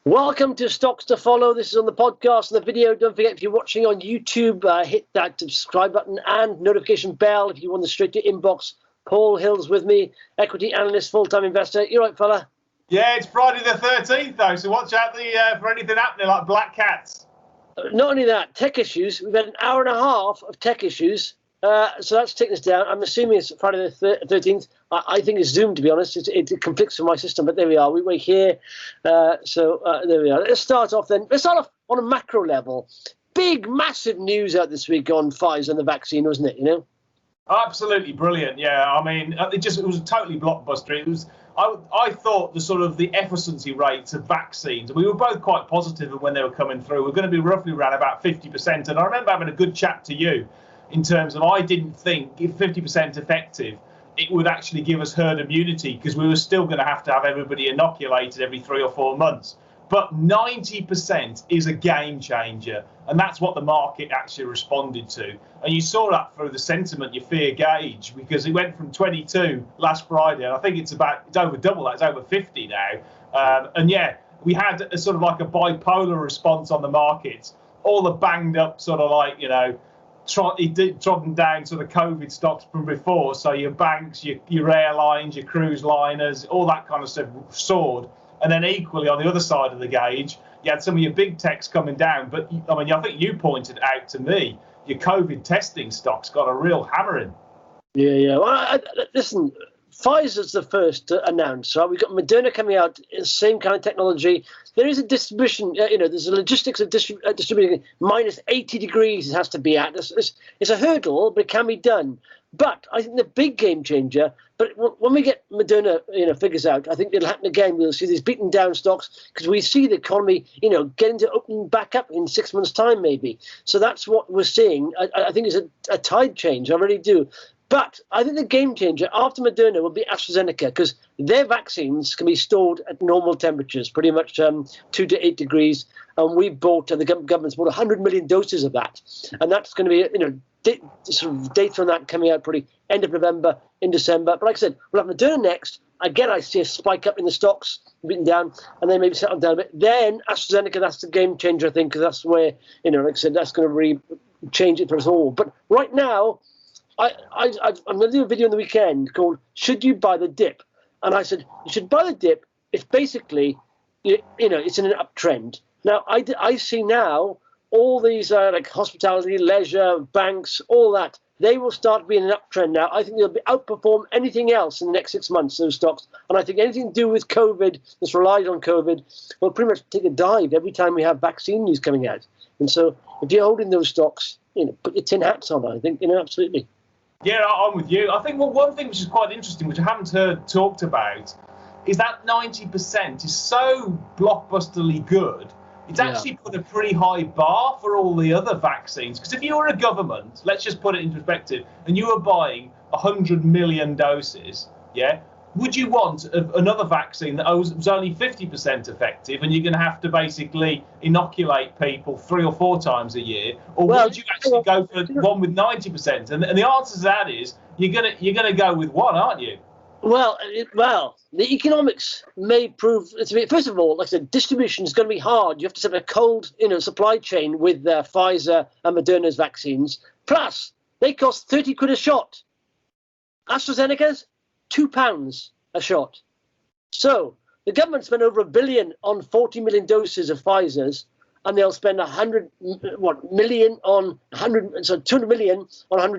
Welcome to Stocks to Follow. This is on the podcast and the video. Don't forget, if you're watching on YouTube, hit that subscribe button and notification bell if you want the straight to inbox. Paul Hill's with me, equity analyst, full-time investor. You right, fella? Yeah, it's Friday the 13th, though, so watch out for anything happening like black cats. Not only that, tech issues. We've had an hour and a half of tech issues. So that's taken us down. I'm assuming it's Friday the 13th. I think it's Zoom, to be honest. It conflicts with my system, but there we are. We're here. So there we are. Let's start off then. Let's start off on a macro level. Big, massive news out this week on Pfizer and the vaccine, wasn't it? You know? Absolutely brilliant. Yeah, I mean, it was totally blockbuster. It was. I thought the efficiency rates of vaccines, we were both quite positive when they were coming through. We're going to be roughly around about 50%. And I remember having a good chat to you in terms of I didn't think if 50% effective, it would actually give us herd immunity because we were still going to have everybody inoculated every 3 or 4 months. But 90% is a game changer. And that's what the market actually responded to. And you saw that through the sentiment, your fear gauge, because it went from 22 last Friday. And I think it's over double that. It's over 50 now. And yeah, we had a sort of like a bipolar response on the markets. All the banged up trodden down sort of COVID stocks from before. So your banks, your airlines, your cruise liners, all that kind of stuff soared. And then equally on the other side of the gauge, you had some of your big techs coming down. But I mean, I think you pointed out to me, your COVID testing stocks got a real hammering. Yeah. Well, listen, Pfizer's the first to announce, right? We've got Moderna coming out, same kind of technology. There is a distribution, there's a logistics of distributing minus 80 degrees it has to be at. It's a hurdle, but it can be done. But I think the big game changer, but when we get Moderna, figures out, I think it'll happen again. We'll see these beaten down stocks because we see the economy, getting to open back up in 6 months' time, maybe. So that's what we're seeing. I think it's a tide change. I really do. But I think the game changer after Moderna will be AstraZeneca because their vaccines can be stored at normal temperatures, pretty much 2 to 8 degrees. And we bought, and the government's bought 100 million doses of that. And that's going to be, sort of data on that coming out probably end of November, in December. But like I said, we'll have Moderna next. Again, I see a spike up in the stocks, beaten down, and then maybe settle down a bit. Then AstraZeneca, that's the game changer, I think, because that's where, like I said, that's going to really change it for us all. But right now, I'm going to do a video on the weekend called "Should You Buy the Dip?" And I said you should buy the dip if basically, it's in an uptrend. Now I see now all these like hospitality, leisure, banks, all that they will start being an uptrend now. I think they'll outperform anything else in the next 6 months. Those stocks, and I think anything to do with COVID that's relied on COVID will pretty much take a dive every time we have vaccine news coming out. And so if you're holding those stocks, put your tin hats on. I think absolutely. Yeah, I'm with you. I think one thing which is quite interesting, which I haven't heard talked about, is that 90% is so blockbusterly good. It's actually put a pretty high bar for all the other vaccines. Because if you were a government, let's just put it in perspective, and you were buying 100 million doses, would you want another vaccine that was only 50% effective and you're going to have to basically inoculate people 3 or 4 times a year? Or would you actually go for one with 90%? And the answer to that is you're going to go with one, aren't you? Well, the economics may prove to be, first of all, like I said, distribution is going to be hard. You have to set a cold, supply chain with Pfizer and Moderna's vaccines. Plus, they cost 30 quid a shot. AstraZeneca's £2 a shot. So the government spent over $1 billion on 40 million doses of Pfizer's, and they'll spend 200 million on 100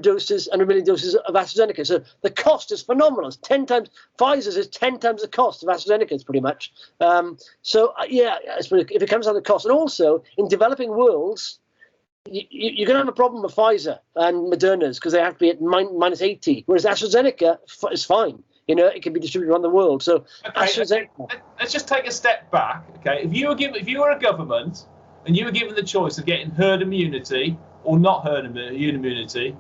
doses, 100 million doses of AstraZeneca. So the cost is phenomenal. It's 10 times. Pfizer's is 10 times the cost of AstraZeneca's, pretty much. If it comes down to the cost, and also in developing worlds, you're going to have a problem with Pfizer and Moderna's because they have to be at minus 80, whereas AstraZeneca is fine. It can be distributed around the world. So AstraZeneca. Let's just take a step back. Okay, if you were a government and you were given the choice of getting herd immunity or not herd immunity,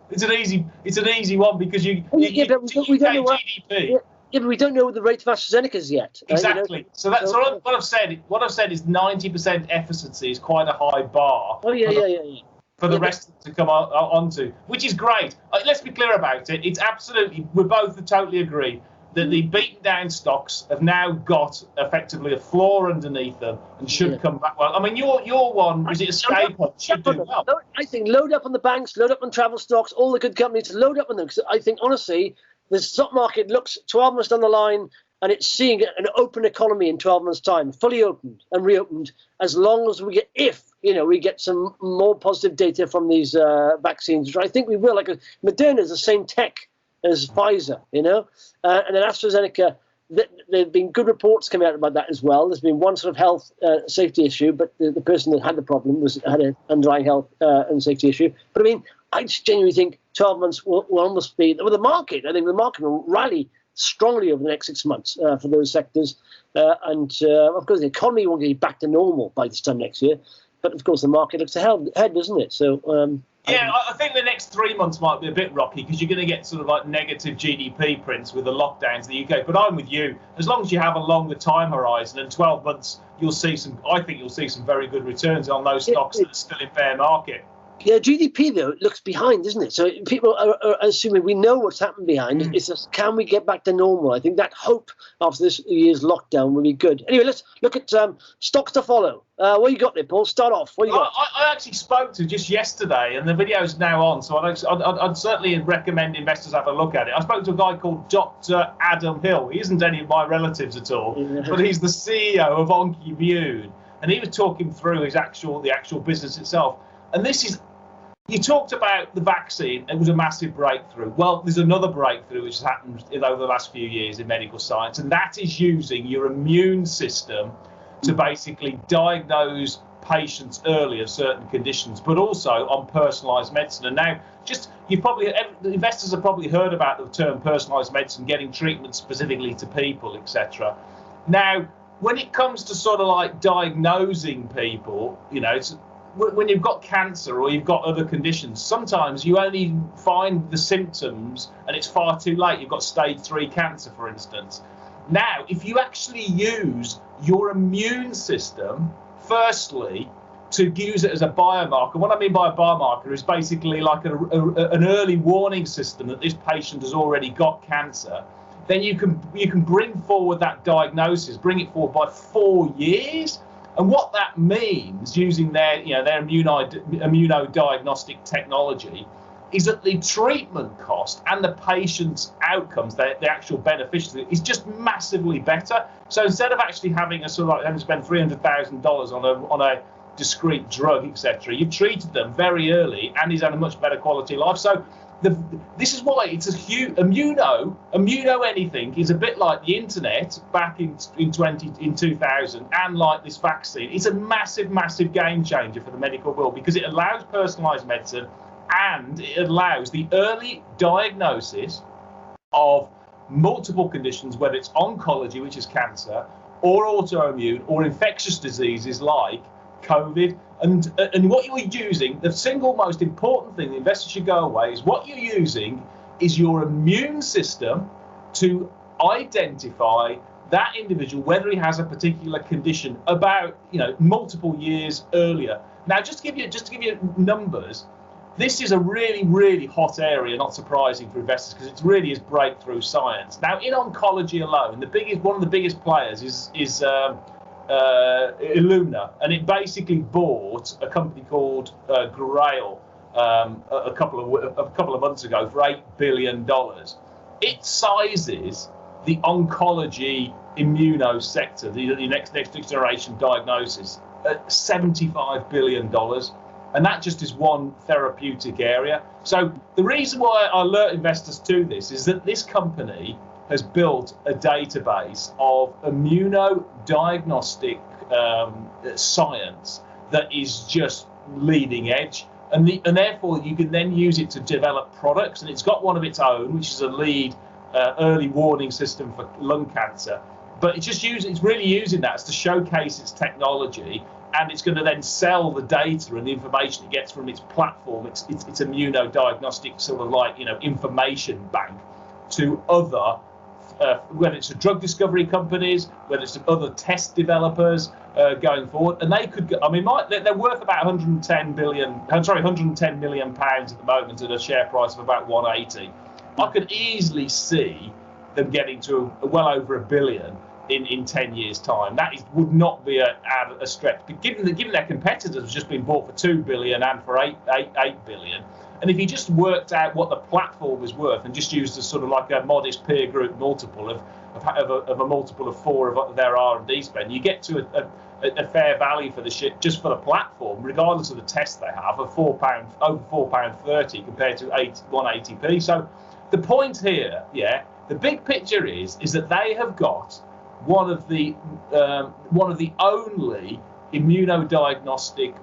it's an easy one because we don't know GDP. Yeah, but we don't know the rate of AstraZeneca's yet. Exactly. So that's what I've said. What I've said is 90% efficacy is quite a high bar. Oh yeah. For the rest to come onto, which is great. Let's be clear about it. It's absolutely. We both totally agree. that the beaten down stocks have now got effectively a floor underneath them and should come back well. I mean, your one, was it Escape? Should do well. I think load up on the banks, load up on travel stocks, all the good companies, load up on them. Because I think, honestly, the stock market looks 12 months down the line and it's seeing an open economy in 12 months' time, fully opened and reopened, as long as we we get some more positive data from these vaccines, which I think we will. Like Moderna is the same tech as Pfizer, and then AstraZeneca, there have been good reports coming out about that as well. There's been one sort of health safety issue, but the person that had the problem had an underlying health and safety issue. But I mean, I just genuinely think 12 months will almost be the market. I think the market will rally strongly over the next 6 months for those sectors. And of course, the economy won't get back to normal by this time next year. But of course, the market looks ahead, doesn't it? So I think the next 3 months might be a bit rocky because you're going to get sort of like negative GDP prints with the lockdowns in the UK. But I'm with you. As long as you have a longer time horizon, and 12 months, I think you'll see some very good returns on those stocks that are still in fair market. Yeah, GDP, though, looks behind, isn't it? So people are assuming we know what's happened behind. It's just, can we get back to normal? I think that hope after this year's lockdown will be good. Anyway, let's look at stocks to follow. What you got there, Paul? Start off. What you got? I actually spoke to just yesterday, and the video is now on, so I'd certainly recommend investors have a look at it. I spoke to a guy called Dr. Adam Hill. He isn't any of my relatives at all, but he's the CEO of Oncimmune, and he was talking through the actual business itself. And this is... You talked about the vaccine. It was a massive breakthrough. Well, there's another breakthrough which has happened over the last few years in medical science, and that is using your immune system to basically diagnose patients early of certain conditions, but also on personalised medicine. And now, investors have probably heard about the term personalised medicine, getting treatment specifically to people, etc. Now, when it comes to sort of like diagnosing people, when you've got cancer or you've got other conditions, sometimes you only find the symptoms and it's far too late. You've got stage 3 cancer, for instance. Now, if you actually use your immune system, firstly, to use it as a biomarker, what I mean by a biomarker is basically like an early warning system that this patient has already got cancer, then you can bring forward that diagnosis, bring it forward by 4 years. And what that means, using their immunodiagnostic technology, is that the treatment cost and the patient's outcomes, the actual beneficiaries, is just massively better. So instead of actually having having to spend $300,000 on a discrete drug, etc., you've treated them very early, and he's had a much better quality of life. So this is why it's a huge immuno anything is a bit like the internet back in 2000, and like this vaccine. It's a massive game changer for the medical world because it allows personalized medicine and it allows the early diagnosis of multiple conditions, whether it's oncology, which is cancer, or autoimmune or infectious diseases like COVID. And what you're using, the single most important thing the investors should go away is what you're using is your immune system to identify that individual, whether he has a particular condition about multiple years earlier. Now, just to give you numbers, this is a really hot area, not surprising for investors because it really is breakthrough science. Now, in oncology alone, one of the biggest players is Illumina, and it basically bought a company called Grail a couple of months ago for $8 billion. It sizes the oncology immuno sector, the next generation diagnosis, at $75 billion, and that just is one therapeutic area. So the reason why I alert investors to this is that this company has built a database of immunodiagnostic science that is just leading edge, and therefore you can then use it to develop products. And it's got one of its own, which is a lead early warning system for lung cancer. But it's really using that to showcase its technology, and it's going to then sell the data and the information it gets from its platform, its immunodiagnostic sort of like information bank, to other. Whether it's to drug discovery companies, whether it's to other test developers going forward, and they could. They're worth about 110 million pounds at the moment at a share price of about 180. I could easily see them getting to well over $1 billion in 10 years' time. That would not be a stretch. But given their competitors have just been bought for $2 billion and for $8 billion, and if you just worked out what the platform is worth and just used as sort of like a modest peer group multiple of a multiple of 4 of their R&D spend, you get to a fair value for the shit just for the platform, regardless of the test they have, of £4 over £4.30 compared to 180p. So the point here, the big picture is that they have got one of the only immunodiagnostic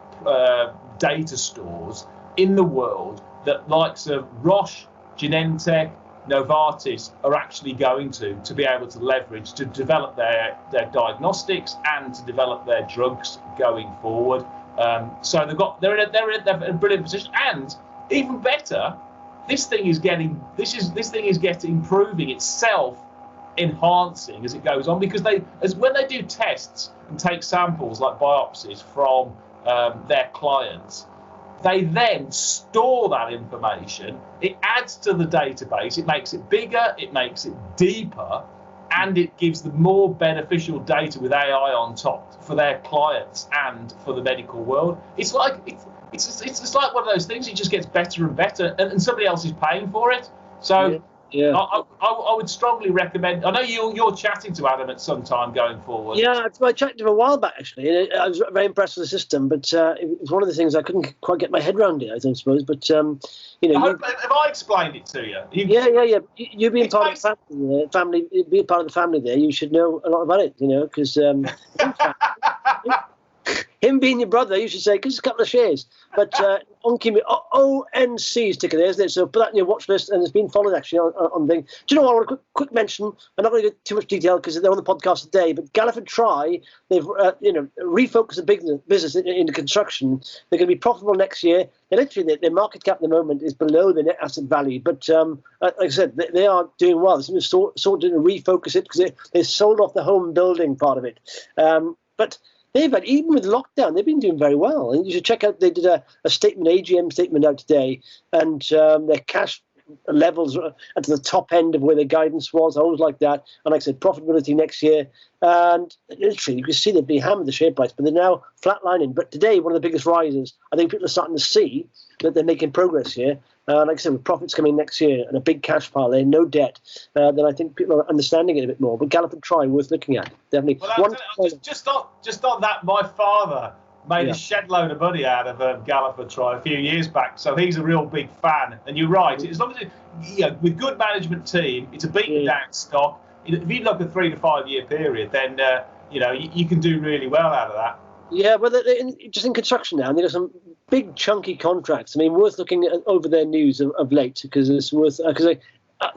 data stores in the world that likes of Roche, Genentech, Novartis are actually going to be able to leverage to develop their diagnostics and to develop their drugs going forward. So they're in a brilliant position, and even better, this thing is improving itself, enhancing as it goes on, because when they do tests and take samples like biopsies from their clients, they then store that information. It adds to the database. It makes it bigger. It makes it deeper, and it gives them more beneficial data with AI on top for their clients and for the medical world. It's like it's like one of those things. It just gets better and better, and somebody else is paying for it. So. Yeah. I would strongly recommend. I know you're chatting to Adam at some time going forward. Yeah, I chatted to him a while back actually. I was very impressed with the system, but it was one of the things I couldn't quite get my head around it, I don't suppose. But have I explained it to you? Yeah. You being part of the family, being part of the family there, you should know a lot about it. Because him being your brother, you should say, give us a couple of shares. But Oncimmune, ONC's ticker there, isn't it? So put that in your watch list, and it's been followed actually on thing. Do you know what? I want a quick mention. I'm not going to get too much detail because they're on the podcast today. But Galliford they've refocused the business into construction. They're going to be profitable next year. They're literally their market cap at the moment is below the net asset value. But like I said, they are doing well. They're sort of refocus it because they sold off the home building part of it. But they've had, even with lockdown, they've been doing very well. And you should check out, they did a AGM statement out today, and their cash levels are at the top end of where their guidance was. I always like that. And like I said, profitability next year. And literally, you can see they've been hammered the share price, but they're now flatlining. But today, one of the biggest rises, I think people are starting to see that they're making progress here. Like I said, with profits coming next year and a big cash pile there, no debt, then I think people are understanding it a bit more. But Galliford worth looking at, definitely. Well, just on that, my father made a shed load of money out of Galliford a few years back, so he's a real big fan. And you're right, as long as with good management team, it's a beaten down stock. If you look at a 3 to 5 year period, then you can do really well out of that. Yeah, well, just in construction now, and they've got some big chunky contracts. I mean, worth looking over their news of late, because it's worth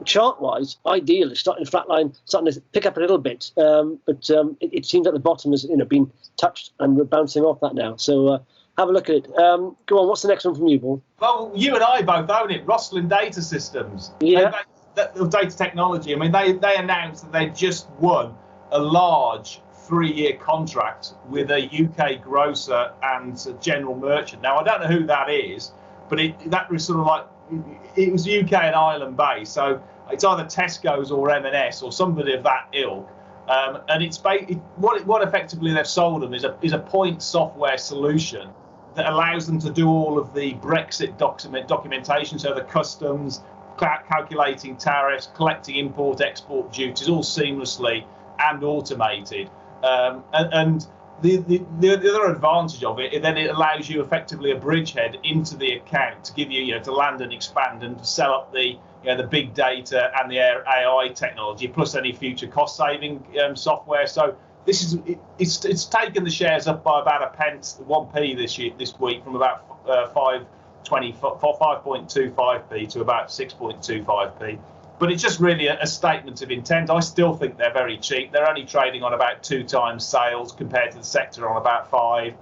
chart-wise, ideal. It's starting to flatline, starting to pick up a little bit, but it seems like the bottom has been touched, and we're bouncing off that now. So have a look at it. Go on, what's the next one from you, Paul? Well, you and I both own it. Rosslyn Data Systems. Yeah. Data technology. I mean, they announced that they just won a large 3-year contract with a UK grocer and a general merchant. Now, I don't know who that is, but that was sort of like, it was UK and Ireland based, so it's either Tesco's or M&S or somebody of that ilk. And it's what effectively they've sold them is a point software solution that allows them to do all of the Brexit documentation, so the customs, calculating tariffs, collecting import-export duties, all seamlessly and automated. And the other advantage of it, then it allows you effectively a bridgehead into the account to give you, to land and expand and to sell up the big data and the AI technology, plus any future cost-saving software. So it's taken the shares up by about a pence, 1p this week, from about 5.25p to about 6.25p. But it's just really a statement of intent. I still think they're very cheap. They're only trading on about 2 times sales compared to the sector on about 5.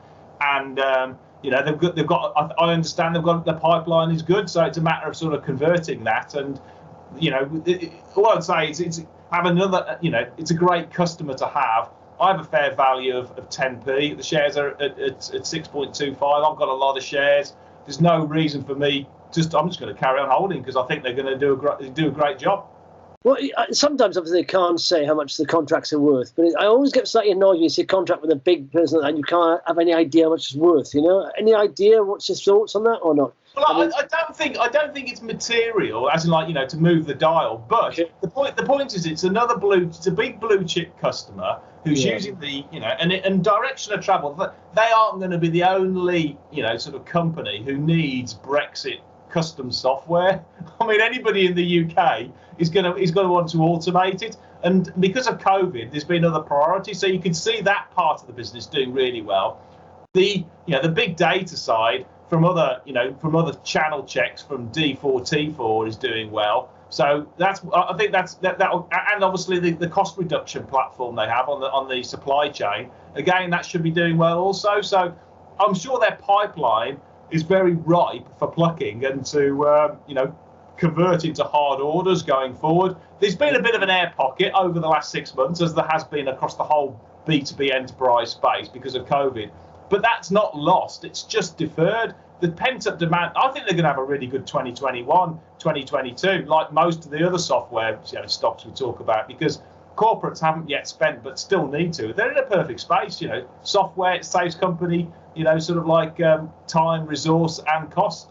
And they've got. I understand they've got the pipeline is good, so it's a matter of sort of converting that. And all I'd say is it's have another. It's a great customer to have. I have a fair value of 10p. The shares are at 6.25. I've got a lot of shares. There's no reason for me. I'm just going to carry on holding because I think they're going to do a great job. Well, sometimes obviously they can't say how much the contracts are worth, but I always get slightly annoyed when you see a contract with a big person and you can't have any idea how much it's worth. Any idea? What's your thoughts on that or not? Well, I don't think it's material, as in to move the dial. But okay. the point is, it's a big blue chip customer who's using the and direction of travel. They aren't going to be the only sort of company who needs Brexit custom software. I mean, anybody in the UK is going to want to automate it. And because of COVID, there's been other priorities. So you can see that part of the business doing really well. The big data side from other channel checks from D4T4 is doing well. So I think that and obviously the cost reduction platform they have on the supply chain, again, that should be doing well also. So I'm sure their pipeline is very ripe for plucking and to convert into hard orders going forward. There's been a bit of an air pocket over the last 6 months, as there has been across the whole B2B enterprise space because of COVID. But that's not lost. It's just deferred. The pent-up demand, I think they're going to have a really good 2021, 2022, like most of the other software stocks we talk about, because corporates haven't yet spent but still need to. They're in a perfect space. Software, it saves company, sort of like time, resource and cost.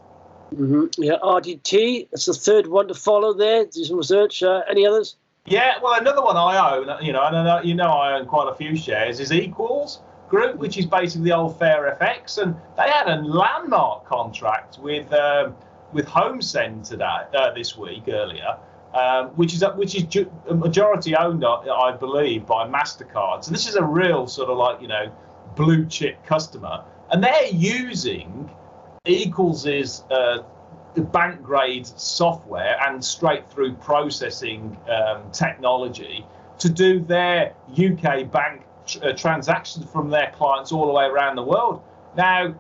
Mm-hmm. Yeah, RDT, that's the third one to follow there. Do some research. Any others? Yeah, well, another one I own, and I own quite a few shares, is Equals Group, which is basically the old Fair FX, and they had a landmark contract with HomeSend today, this week earlier, which is majority owned, I believe, by Mastercard. So this is a real sort of blue chip customer, and they're using Equals' bank grade software and straight through processing technology to do their UK bank transactions from their clients all the way around the world. Now,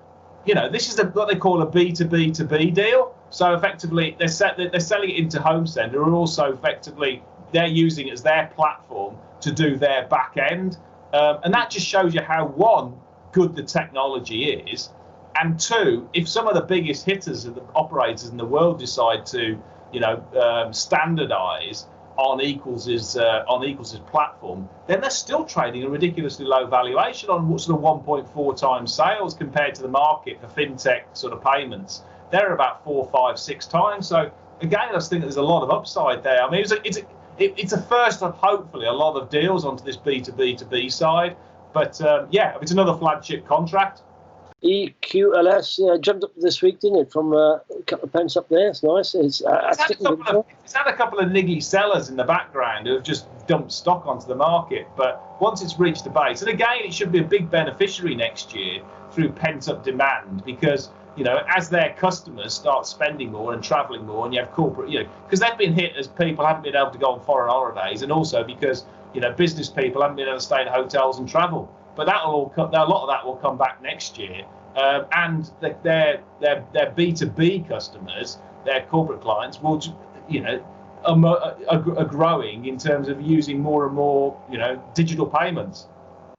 this is what they call a B2B2B deal. So effectively, they're selling it into HomeSend, who are also effectively, they're using it as their platform to do their back end. And that just shows you how, one, good the technology is, and two, if some of the biggest hitters of the operators in the world decide to, standardize on Equals' platform, then they're still trading a ridiculously low valuation on sort of 1.4 times sales compared to the market for fintech sort of payments. They're about 4, 5, 6 times. So again, I just think there's a lot of upside there. I mean, it's a first of hopefully a lot of deals onto this B2B2B side. But it's another flagship contract. EQLS jumped up this week, didn't it? From a couple of pence up there. It's nice. It's had a couple of niggly sellers in the background who have just dumped stock onto the market. But once it's reached the base, and again, it should be a big beneficiary next year through pent-up demand, because as their customers start spending more and travelling more, and you have corporate, because they've been hit as people haven't been able to go on foreign holidays, and also because business people haven't been able to stay in hotels and travel. But a lot of that will come back next year, and their B2B customers, their corporate clients, will are growing in terms of using more and more digital payments.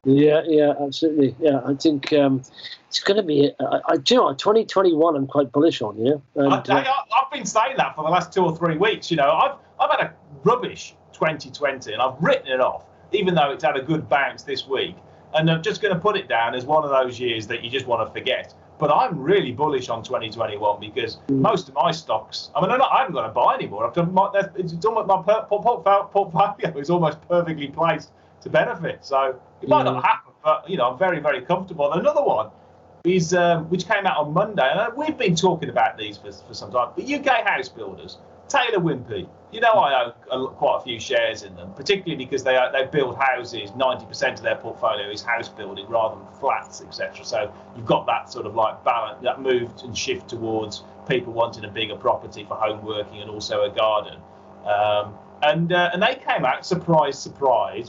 Yeah, absolutely. Yeah, I think it's going to be. 2021. I'm quite bullish on. I've been saying that for the last 2 or 3 weeks. I've had a rubbish 2020, and I've written it off, even though it's had a good bounce this week. And I'm just going to put it down as one of those years that you just want to forget. But I'm really bullish on 2021 because most of my stocks, I haven't got to buy anymore. I've done my portfolio is almost perfectly placed to benefit. So it might not happen, but I'm very, very comfortable. And another one is which came out on Monday, and we've been talking about these for some time. But UK house builders, Taylor Wimpey. I own quite a few shares in them, particularly because they build houses. 90% of their portfolio is house building rather than flats, etc. So you've got that sort of balance, that move and shift towards people wanting a bigger property for home working and also a garden. And they came out, surprise,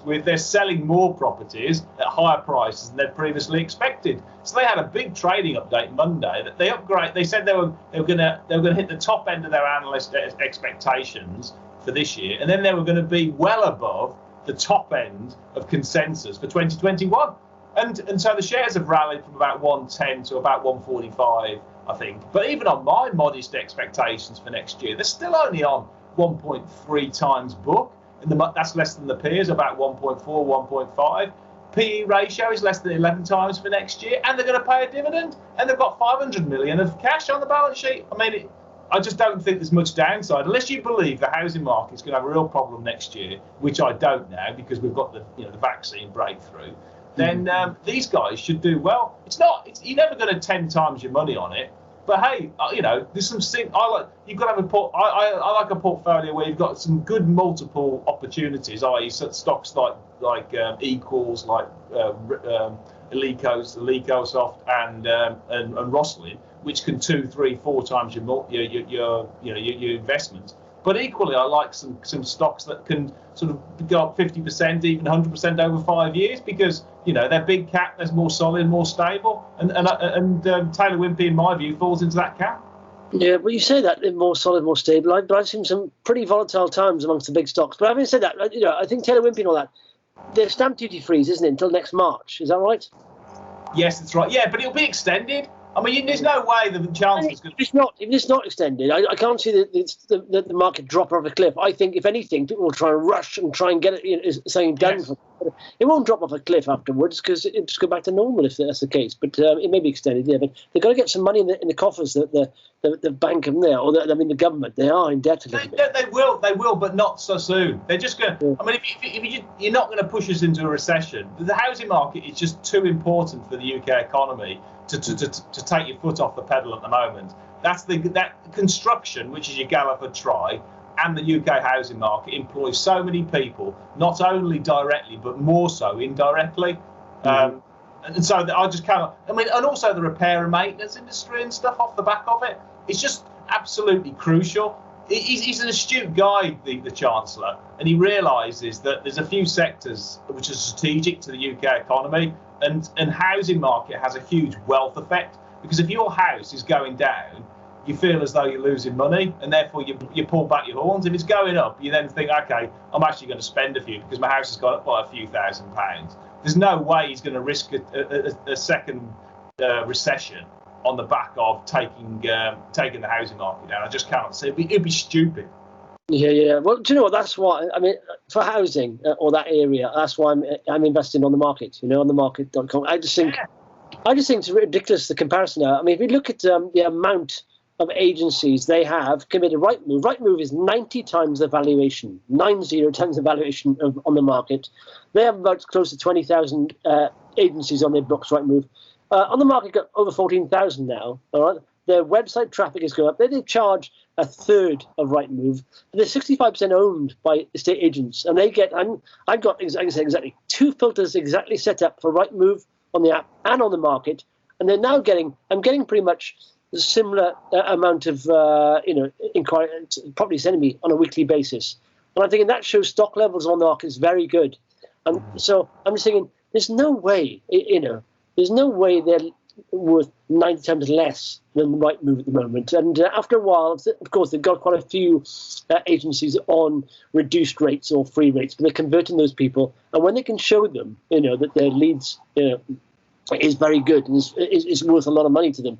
with they're selling more properties at higher prices than they'd previously expected. So they had a big trading update Monday that they said they were going to hit the top end of their analyst expectations for this year, and then they were going to be well above the top end of consensus for 2021. And so the shares have rallied from about 110 to about 145, I think. But even on my modest expectations for next year, they're still only on 1.3 times book, and that's less than the peers, about 1.4, 1.5. PE ratio is less than 11 times for next year, and they're going to pay a dividend, and they've got 500 million of cash on the balance sheet. I mean, I just don't think there's much downside unless you believe the housing market's going to have a real problem next year, which I don't now because we've got the vaccine breakthrough. Then these guys should do well. You're never going to 10 times your money on it. But hey, there's some you've got to have I like a portfolio where you've got some good multiple opportunities, i.e. stocks like Equals, like Elecosoft and Rosslyn, which can 2, 3, 4 times your investments. But equally, I like some stocks that can sort of go up 50%, even 100% over 5 years because they're big cap, they're more solid, more stable, and Taylor Wimpey, in my view, falls into that cap. Yeah, well, you say that they're more solid, more stable. But I've seen some pretty volatile times amongst the big stocks. But having said that, I think Taylor Wimpey and all that, their stamp duty freeze, isn't it, until next March? Is that right? Yes, that's right. Yeah, but it'll be extended. I mean, there's no way the Chancellor's going to... If it's not extended, I can't see the market drop off a cliff. I think, if anything, people will try and rush and try and get something done. Yes. It won't drop off a cliff afterwards because it'll just go back to normal if that's the case. But it may be extended, yeah. But they've got to get some money in the coffers that the bank have there, or the government. They are in debt a little bit. They will, but not so soon. They're just going to... I mean, if you're not going to push us into a recession. The housing market is just too important for the UK economy to take your foot off the pedal at the moment. That construction, which is your Galliford try, and the UK housing market employs so many people, not only directly but more so indirectly. And so I just cannot. I mean, and also the repair and maintenance industry and stuff off the back of it. It's just absolutely crucial. He's an astute guy, the Chancellor, and he realises that there's a few sectors which are strategic to the UK economy, and housing market has a huge wealth effect, because if your house is going down, you feel as though you're losing money, and therefore you pull back your horns. If it's going up, you then think, okay, I'm actually going to spend a few because my house has gone up by a few £1,000s. There's no way he's going to risk a second recession on the back of taking the housing market down. I just cannot see. It'd be stupid. Yeah. Well, do you know what? That's why, I mean, for housing or that area, that's why I'm investing on the market. OnTheMarket.com. I just think it's ridiculous, the comparison now. I mean, if we look at the amount of agencies they have committed Rightmove. Rightmove is 90 times the valuation, 90 times the valuation on the market. They have about close to 20,000 agencies on their books, Rightmove. On the market, got over 14,000 now. All right, their website traffic is going up. They charge a third of Rightmove. They're 65% owned by estate agents, and they get. I've got exactly 2 filters exactly set up for Rightmove on the app and on the market, and they're now getting. I'm getting pretty much a similar amount of inquiry, property sending me on a weekly basis, and I'm thinking that shows stock levels on the market is very good. And so I'm just thinking, there's no way, there's no way they're worth 90 times less than the Rightmove at the moment. And after a while, of course, they've got quite a few agencies on reduced rates or free rates, but they're converting those people. And when they can show them, that their leads is very good and is worth a lot of money to them,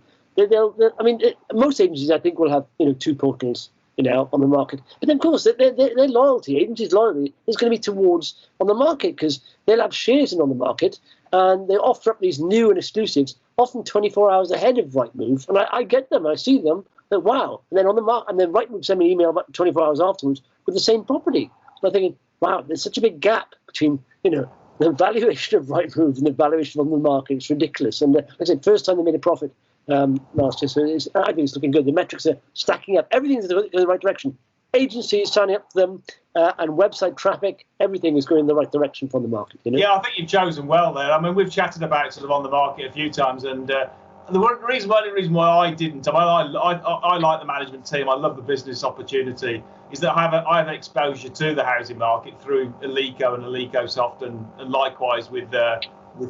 most agencies, I think, will have 2 portals on the market. But then, of course, their loyalty, agencies' loyalty, is going to be towards on the market, because they'll have shares in on the market, and they offer up these new and exclusives, often 24 hours ahead of Rightmove. And I get them, I see them, and wow. And then on the market, and then Rightmove send me an email about 24 hours afterwards with the same property. And I'm thinking, wow, there's such a big gap between the valuation of Rightmove and the valuation on the market. It's ridiculous. And like I said, first time they made a profit last year, so I think it's looking good. The metrics are stacking up. Everything's in the right direction. Agencies signing up for them, and website traffic, everything is going in the right direction from the market. Yeah, I think you've chosen well there. I mean, we've chatted about sort of on the market a few times, and the only reason why I didn't, I like the management team, I love the business opportunity, is that I have exposure to the housing market through Eleco and Elecosoft, and likewise with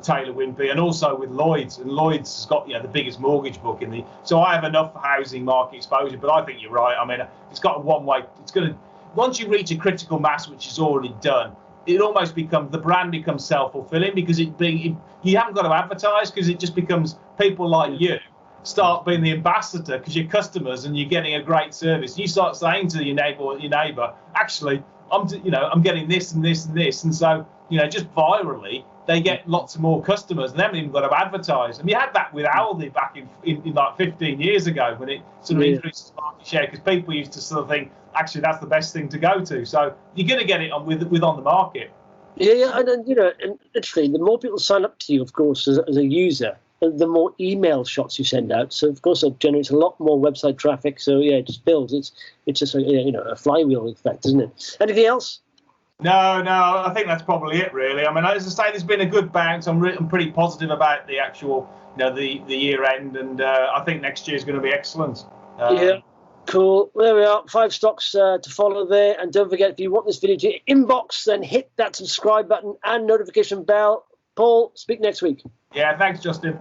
Taylor Wimpey, and also with Lloyd's. And Lloyd's has got the biggest mortgage book so I have enough housing market exposure. But I think you're right. I mean, it's got a one-way. It's going to, once you reach a critical mass, which is already done, it almost becomes, the brand becomes self-fulfilling, because you haven't got to advertise, because it just becomes people like you start being the ambassador because you're customers and you're getting a great service. You start saying to your neighbour, actually, I'm getting this and this and this, and so just virally they get lots of more customers, and they haven't even got to advertise. And you had that with Aldi back in like 15 years ago when it sort of increased market share because people used to sort of think actually that's the best thing to go to. So you're going to get it on with OnTheMarket. Yeah, and and literally, the more people sign up to you, of course, as a user, the more email shots you send out. So, of course, it generates a lot more website traffic. So, yeah, it just builds. It's just a flywheel effect, isn't it? Anything else? No, I think that's probably it, really. I mean, as I say, there's been a good bounce. I'm pretty positive about the actual, the year end, and I think next year is going to be excellent. Yeah. Cool. There we are. 5 stocks to follow there. And don't forget, if you want this video to your inbox, then hit that subscribe button and notification bell. Paul, speak next week. Yeah, thanks, Justin.